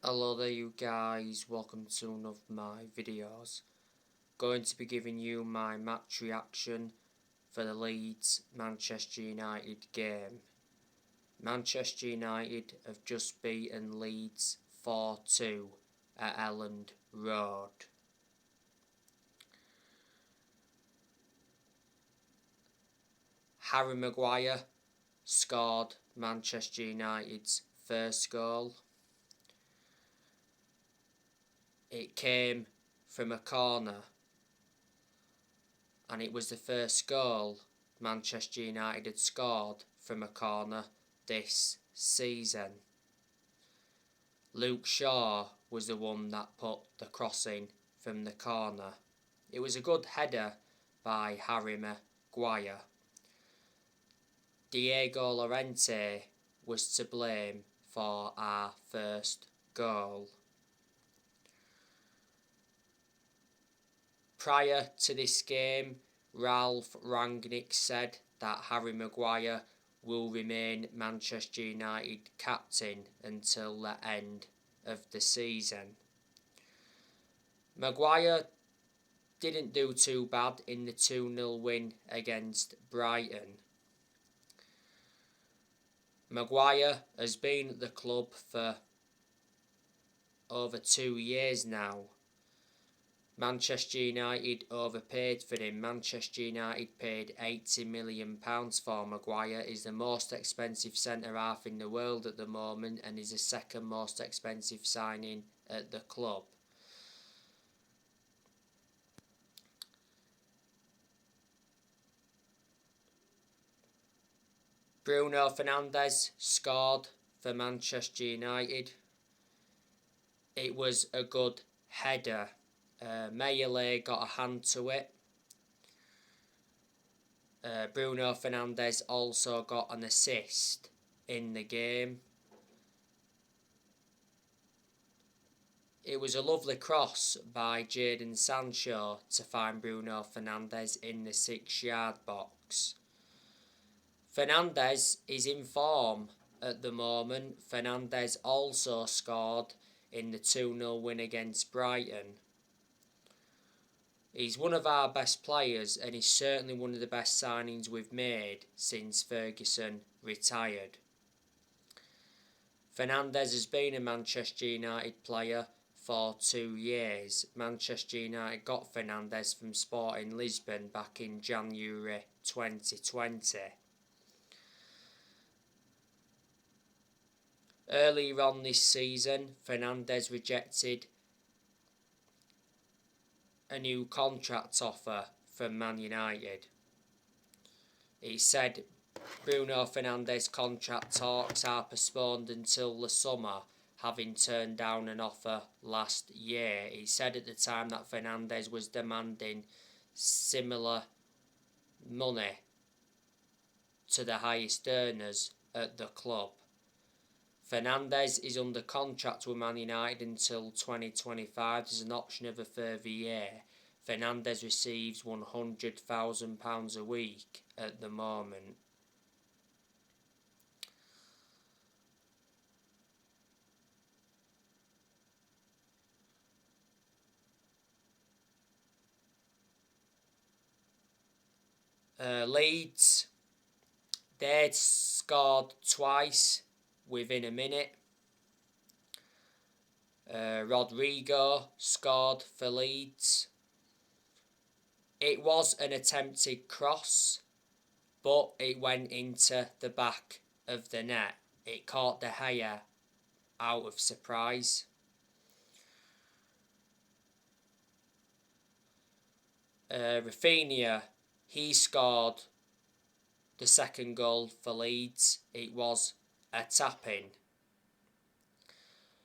Hello there you guys, welcome to one of my videos. Going to be giving you my match reaction for the Leeds Manchester United game. Manchester United have just beaten Leeds 4-2 at Elland Road. Harry Maguire scored Manchester United's first goal. It came from a corner, and it was the first goal Manchester United had scored from a corner this season. Luke Shaw was the one that put the crossing from the corner. It was a good header by Harry Maguire. Diego Llorente was to blame for our first goal. Prior to this game, Ralph Rangnick said that Harry Maguire will remain Manchester United captain until the end of the season. Maguire didn't do too bad in the 2-0 win against Brighton. Maguire has been at the club for over 2 years now. Manchester United overpaid for him. Manchester United paid £80 million for Maguire. He's the most expensive centre-half in the world at the moment and is the second most expensive signing at the club. Bruno Fernandes scored for Manchester United. It was a good header. Mayele got a hand to it. Bruno Fernandes also got an assist in the game. It was a lovely cross by Jadon Sancho to find Bruno Fernandes in the 6-yard box. Fernandes is in form at the moment. Fernandes also scored in the 2-0 win against Brighton. He's one of our best players and he's certainly one of the best signings we've made since Ferguson retired. Fernandes has been a Manchester United player for 2 years. Manchester United got Fernandes from Sporting Lisbon back in January 2020. Earlier on this season, Fernandes rejected a new contract offer from Man United. He said Bruno Fernandes' contract talks are postponed until the summer, having turned down an offer last year. He said at the time that Fernandes was demanding similar money to the highest earners at the club. Fernandes is under contract with Man United until 2025. There's an option of a further year. Fernandes receives £100,000 a week at the moment. Leeds, they'd scored twice within a minute. Rodrigo scored for Leeds. It was an attempted cross, but it went into the back of the net. It caught De Gea out of surprise. Rafinha, he scored the second goal for Leeds. It was a tap-in.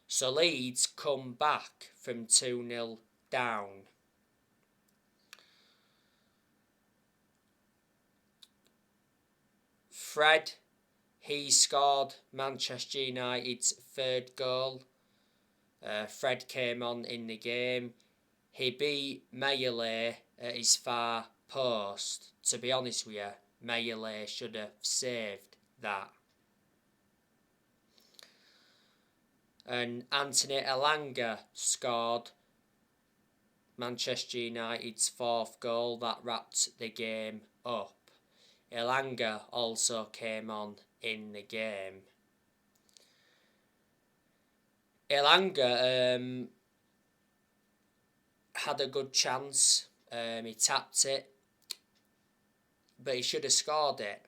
So Leeds come back from 2-0 down. Fred, he scored Manchester United's third goal. Fred came on in the game. He beat Mayele at his far post. To be honest with you, Mayele should have saved that. and Anthony Elanga scored Manchester United's fourth goal that wrapped the game up. Elanga also came on in the game. Elanga had a good chance. He tapped it, but he should have scored it.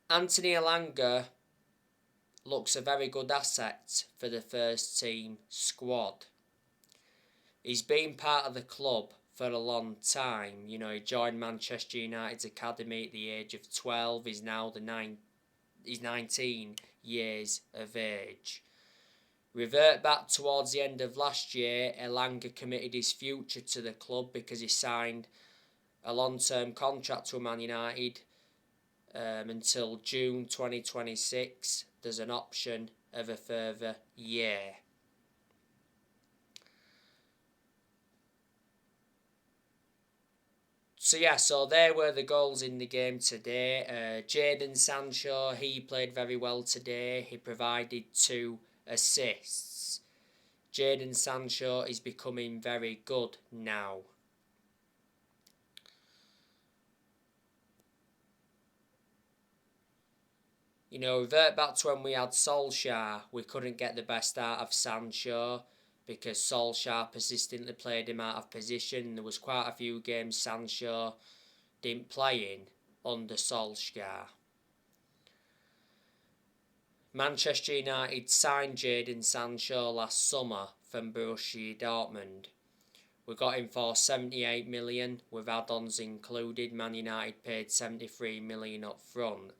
Anthony Elanga looks a very good asset for the first team squad. He's been part of the club for a long time. You know, he joined Manchester United's academy at the age of 12. He's now he's 19 years of age. Revert back towards the end of last year, Elanga committed his future to the club because he signed a long-term contract with Man United until June 2026. There's an option of a further year. So there were the goals in the game today. Jadon Sancho, he played very well today. He provided 2 assists. Jadon Sancho is becoming very good now. You know, revert back to when we had Solskjaer, we couldn't get the best out of Sancho because Solskjaer persistently played him out of position. There was quite a few games Sancho didn't play in under Solskjaer. Manchester United signed Jadon Sancho last summer from Borussia Dortmund. We got him for 78 million with add-ons included. Man United paid 73 million up front.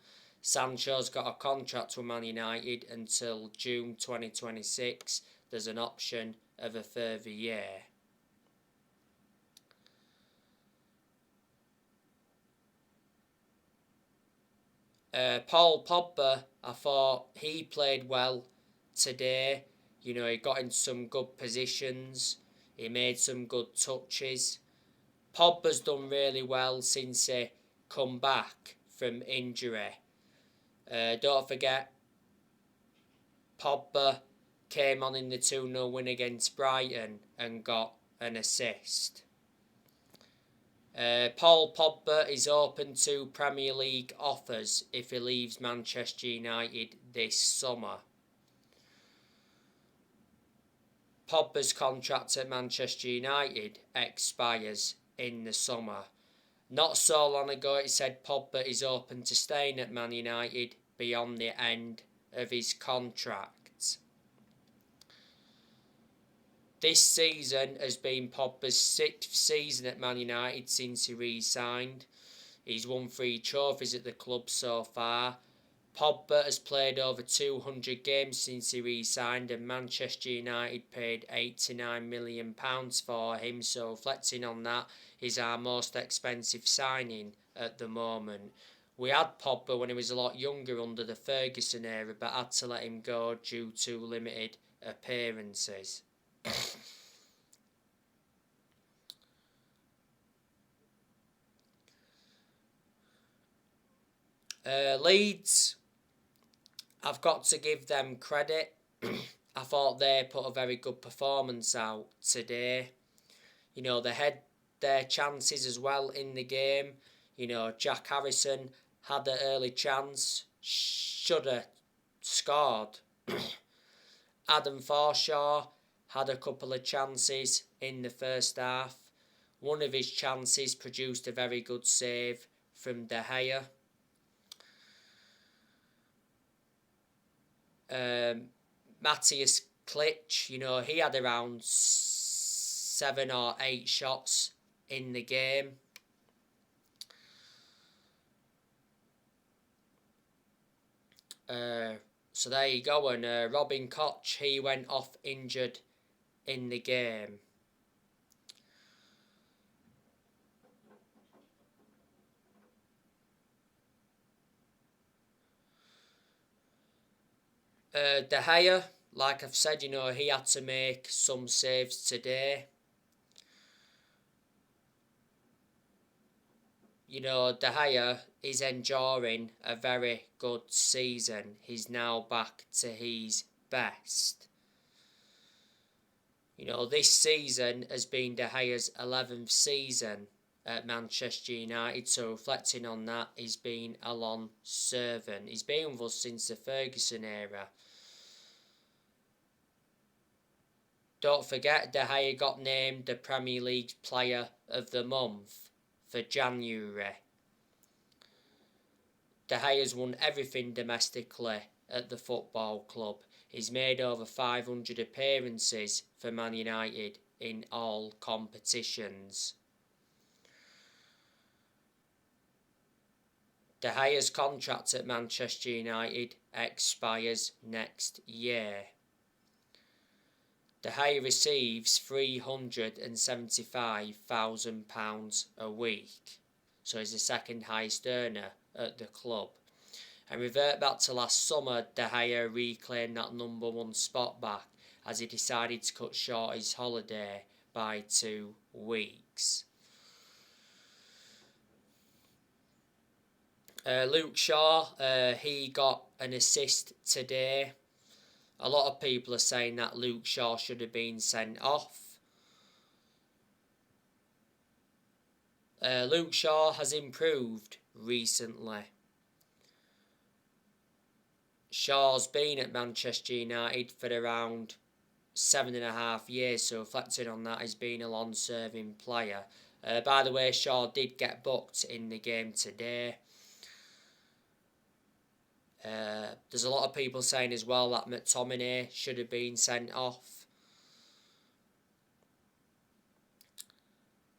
Sancho's got a contract with Man United until June 2026. There's an option of a further year. Paul Pogba, I thought he played well today. You know, he got in some good positions. He made some good touches. Pogba's done really well since he come back from injury. Don't forget, Pogba came on in the 2-0 win against Brighton and got an assist. Paul Pogba is open to Premier League offers if he leaves Manchester United this summer. Pogba's contract at Manchester United expires in the summer. Not so long ago it said Pogba is open to staying at Man United beyond the end of his contract. This season has been Pogba's 6th season at Man United since he re-signed. He's won 3 trophies at the club so far. Pogba has played over 200 games since he re-signed and Manchester United paid £89 million for him, so reflecting on that, he's our most expensive signing at the moment. We had Pogba when he was a lot younger under the Ferguson era, but had to let him go due to limited appearances. Leeds, I've got to give them credit. I thought they put a very good performance out today. You know, they had their chances as well in the game. You know, Jack Harrison had an early chance, should have scored. Adam Forshaw had a couple of chances in the first half. One of his chances produced a very good save from De Gea. Matthias Klitsch, you know, he had around 7 or 8 shots in the game. So there you go, and Robin Koch, he went off injured in the game. De Gea, like I've said, you know, he had to make some saves today. You know, De Gea is enduring a very good season. He's now back to his best. You know, this season has been De Gea's 11th season at Manchester United, so reflecting on that, he's been a long servant. He's been with us since the Ferguson era. Don't forget, De Gea got named the Premier League Player of the Month for January. De Gea's won everything domestically at the football club. He's made over 500 appearances for Man United in all competitions. De Gea's contract at Manchester United expires next year. De Gea receives £375,000 a week, so he's the second highest earner at the club. And revert back to last summer, De Gea reclaimed that number one spot back as he decided to cut short his holiday by 2 weeks. Luke Shaw, he got an assist today. A lot of people are saying that Luke Shaw should have been sent off. Luke Shaw has improved recently. Shaw's been at Manchester United for around 7.5 years, so reflecting on that, he's been a long-serving player. By the way, Shaw did get booked in the game today. There's a lot of people saying as well that McTominay should have been sent off.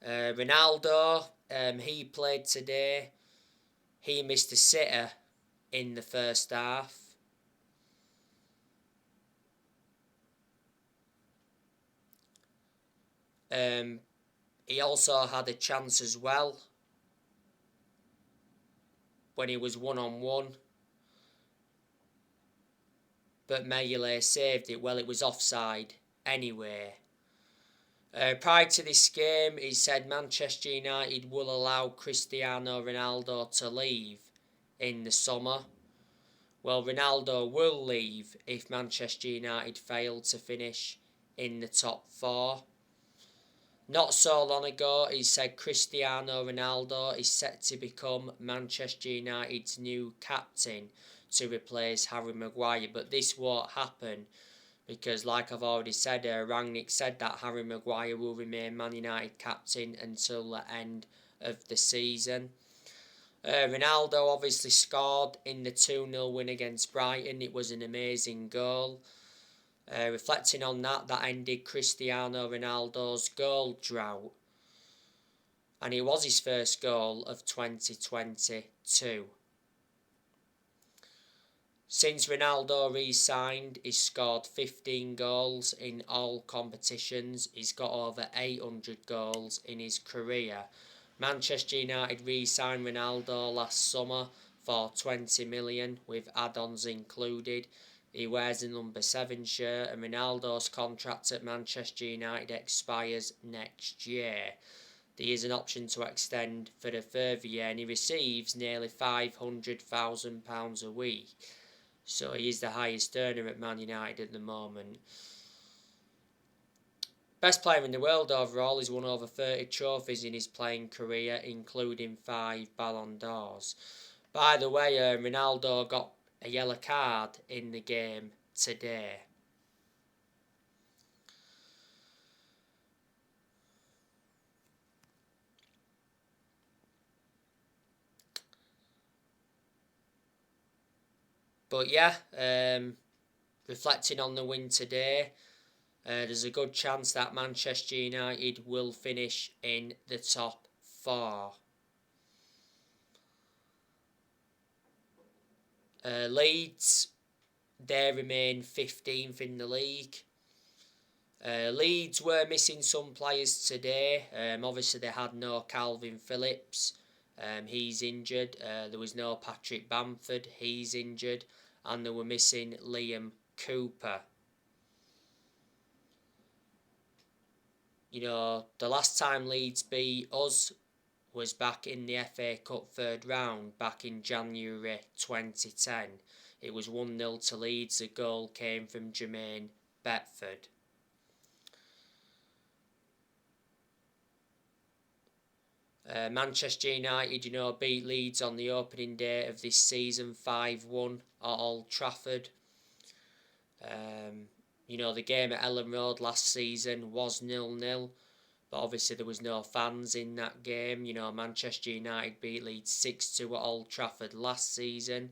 Ronaldo, he played today. He missed a sitter in the first half. He also had a chance as well when he was one-on-one. But Mayele saved it. Well, it was offside anyway. Prior to this game, he said Manchester United will allow Cristiano Ronaldo to leave in the summer. Well, Ronaldo will leave if Manchester United fail to finish in the top 4. Not so long ago, he said Cristiano Ronaldo is set to become Manchester United's new captain to replace Harry Maguire, but this won't happen because, like I've already said, Rangnick said that Harry Maguire will remain Man United captain until the end of the season. Ronaldo obviously scored in the 2-0 win against Brighton. It was an amazing goal. Reflecting on that, that ended Cristiano Ronaldo's goal drought, and it was his first goal of 2022. Since Ronaldo re-signed, he's scored 15 goals in all competitions. He's got over 800 goals in his career. Manchester United re-signed Ronaldo last summer for 20 million with add-ons included. He wears the number 7 shirt, and Ronaldo's contract at Manchester United expires next year. There is an option to extend for a further year, and he receives nearly £500,000 a week. So he is the highest earner at Man United at the moment. Best player in the world overall. He's won over 30 trophies in his playing career, including 5 Ballon d'Ors. By the way, Ronaldo got a yellow card in the game today. But yeah, reflecting on the win today, there's a good chance that Manchester United will finish in the top 4. Leeds, they remain 15th in the league. Leeds were missing some players today. Obviously, they had no Calvin Phillips. He's injured. There was no Patrick Bamford. He's injured. And they were missing Liam Cooper. You know, the last time Leeds beat us was back in the FA Cup 3rd round, back in January 2010. It was 1-0 to Leeds. The goal came from Jermaine Beckford. Manchester United, beat Leeds on the opening day of this season 5-1 at Old Trafford. The game at Ellen Road last season was 0-0, but obviously there was no fans in that game. Manchester United beat Leeds 6-2 at Old Trafford last season.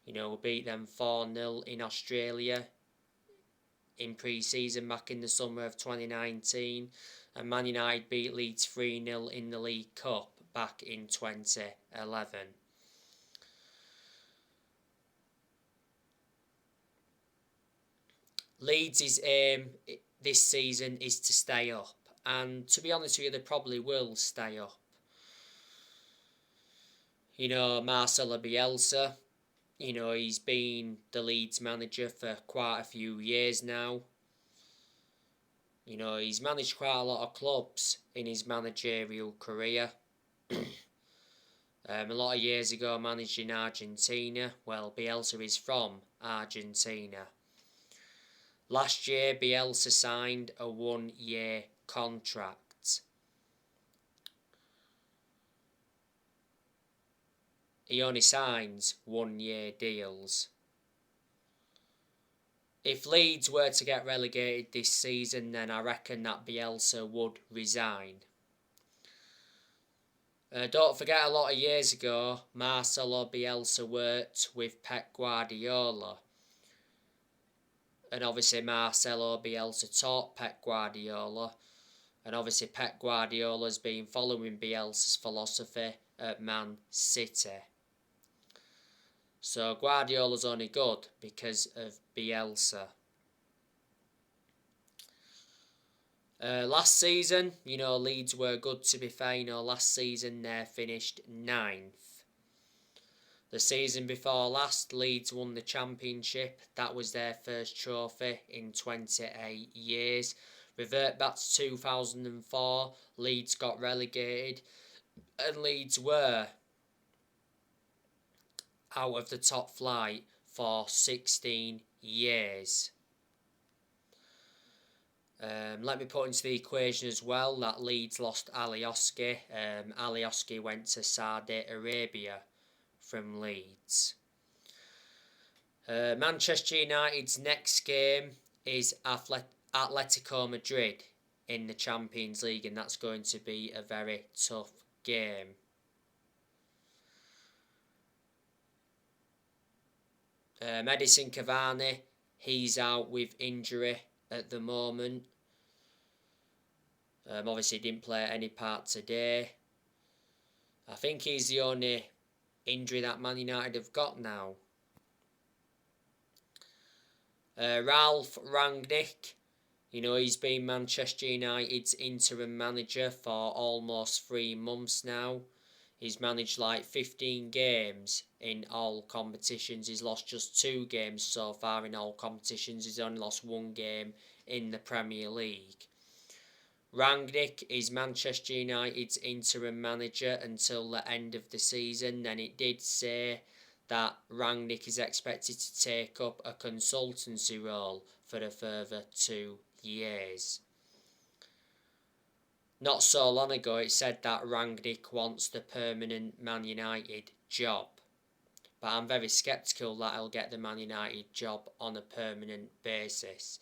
We beat them 4-0 in Australia in pre-season back in the summer of 2019. And Man United beat Leeds 3-0 in the League Cup back in 2011. Leeds' aim this season is to stay up, and to be honest with you, they probably will stay up. Marcelo Bielsa, he's been the Leeds manager for quite a few years now. He's managed quite a lot of clubs in his managerial career. A lot of years ago, managed in Argentina. Well, Bielsa is from Argentina. Last year, Bielsa signed a 1-year contract. He only signs 1-year deals. If Leeds were to get relegated this season, then I reckon that Bielsa would resign. Don't forget, a lot of years ago, Marcelo Bielsa worked with Pep Guardiola. And obviously Marcelo Bielsa taught Pep Guardiola. And obviously Pep Guardiola's been following Bielsa's philosophy at Man City. So Guardiola's only good because of Bielsa. Last season, Leeds were good, to be fair. Last season they finished 9th. The season before last, Leeds won the championship. That was their first trophy in 28 years. Revert back to 2004, Leeds got relegated, and Leeds were out of the top flight for 16 years. Let me put into the equation as well that Leeds lost Alioski. Alioski went to Saudi Arabia from Leeds. Manchester United's next game is Atletico Madrid in the Champions League, and that's going to be a very tough game. Edinson Cavani, he's out with injury at the moment. Obviously didn't play any part today. I think he's the only injury that Man United have got now. Ralph Rangnick, he's been Manchester United's interim manager for almost 3 months now. He's managed 15 games in all competitions. He's lost just 2 games so far in all competitions. He's only lost 1 game in the Premier League. Rangnick is Manchester United's interim manager until the end of the season. Then it did say that Rangnick is expected to take up a consultancy role for a further 2 years. Not so long ago, it said that Rangnick wants the permanent Man United job. But I'm very sceptical that he'll get the Man United job on a permanent basis.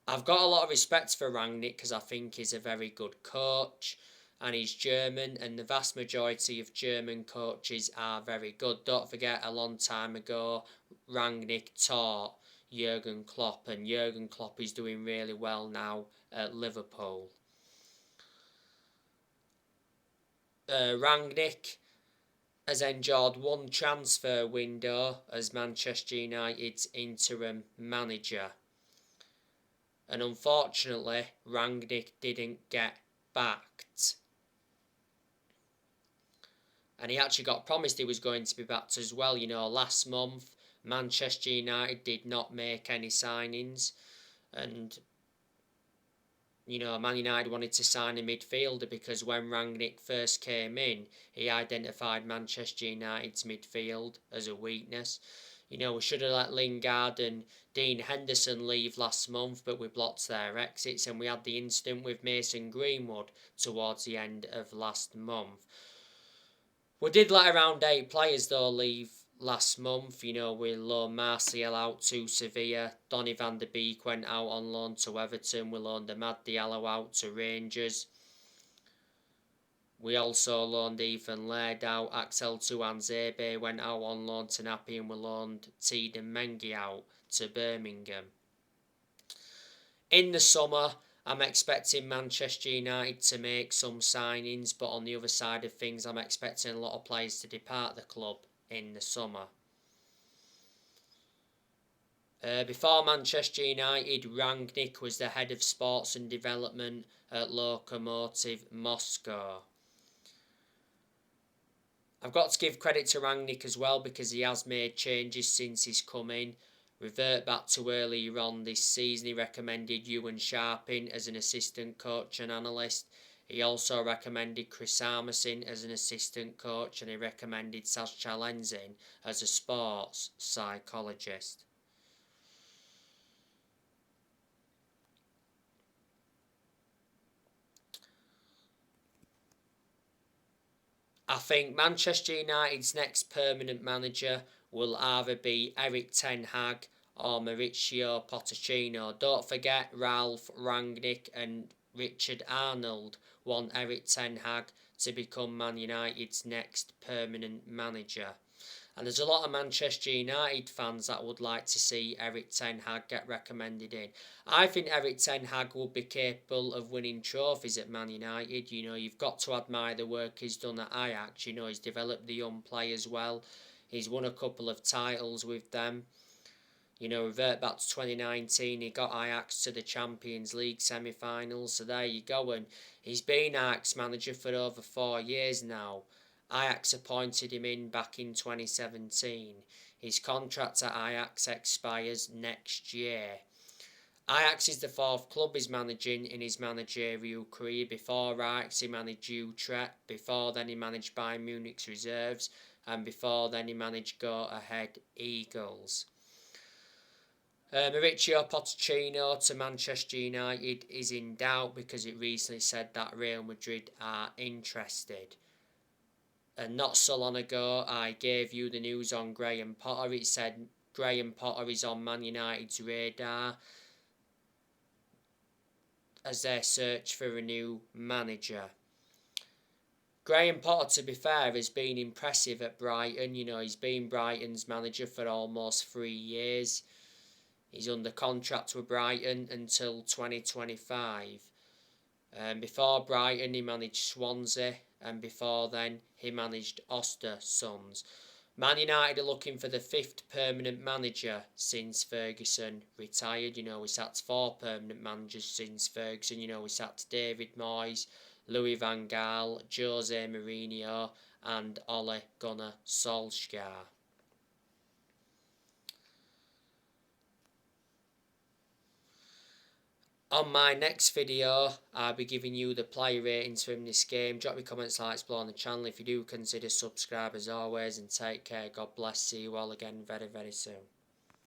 I've got a lot of respect for Rangnick because I think he's a very good coach. And he's German, and the vast majority of German coaches are very good. Don't forget, a long time ago, Rangnick taught Jurgen Klopp, and Jurgen Klopp is doing really well now at Liverpool. Rangnick has enjoyed 1 transfer window as Manchester United's interim manager. And unfortunately, Rangnick didn't get backed. And he actually got promised he was going to be backed as well. Last month, Manchester United did not make any signings. And Man United wanted to sign a midfielder because when Rangnick first came in, he identified Manchester United's midfield as a weakness. You know, we should have let Lingard and Dean Henderson leave last month, but we blocked their exits, and we had the incident with Mason Greenwood towards the end of last month. We did let around 8 players though leave last month. You know, we loaned Martial out to Sevilla, Donny van der Beek went out on loan to Everton, we loaned Amad Diallo out to Rangers. We also loaned Ethan Laird out, Axel Tuanzebe went out on loan to Napoli, and we loaned Teden Mengi out to Birmingham. In the summer, I'm expecting Manchester United to make some signings, but on the other side of things, I'm expecting a lot of players to depart the club in the summer. Before Manchester United, Rangnick was the head of sports and development at Lokomotiv Moscow. I've got to give credit to Rangnick as well, because he has made changes since he's come in. Revert back to earlier on this season, he recommended Ewan Sharping as an assistant coach and analyst. He also recommended Chris Armisen as an assistant coach, and he recommended Saz Chalenzin as a sports psychologist. I think Manchester United's next permanent manager will either be Erik ten Hag or Mauricio Pochettino. Don't forget, Ralph Rangnick and Richard Arnold want Erik ten Hag to become Man United's next permanent manager. And there's a lot of Manchester United fans that would like to see Erik ten Hag get recommended in. I think Erik ten Hag will be capable of winning trophies at Man United. You know, you've got to admire the work he's done at Ajax. You know, he's developed the young players well. He's won a couple of titles with them. You know, revert back to 2019, he got Ajax to the Champions League semi-finals. So there you go. And he's been Ajax manager for over 4 years now. Ajax appointed him in back in 2017. His contract at Ajax expires next year. Ajax is the 4th club he's managing in his managerial career. Before Ajax, he managed Utrecht. Before then, he managed Bayern Munich's reserves. And before then, he managed Go Ahead Eagles. Mauricio Pochettino to Manchester United is in doubt, because it recently said that Real Madrid are interested. And not so long ago, I gave you the news on Graham Potter. It said Graham Potter is on Man United's radar as they search for a new manager. Graham Potter, to be fair, has been impressive at Brighton. You know, he's been Brighton's manager for almost 3 years. He's under contract with Brighton until 2025. Before Brighton, he managed Swansea, and before then, he managed Ostersund. Man United are looking for the 5th permanent manager since Ferguson retired. You know, we sacked 4 permanent managers since Ferguson. You know, we sacked David Moyes, Louis van Gaal, Jose Mourinho, and Ole Gunnar Solskjaer. On my next video, I'll be giving you the player ratings from this game. Drop your comments, likes below on the channel. If you do, consider subscribe as always, and take care. God bless. See you all again very, very soon.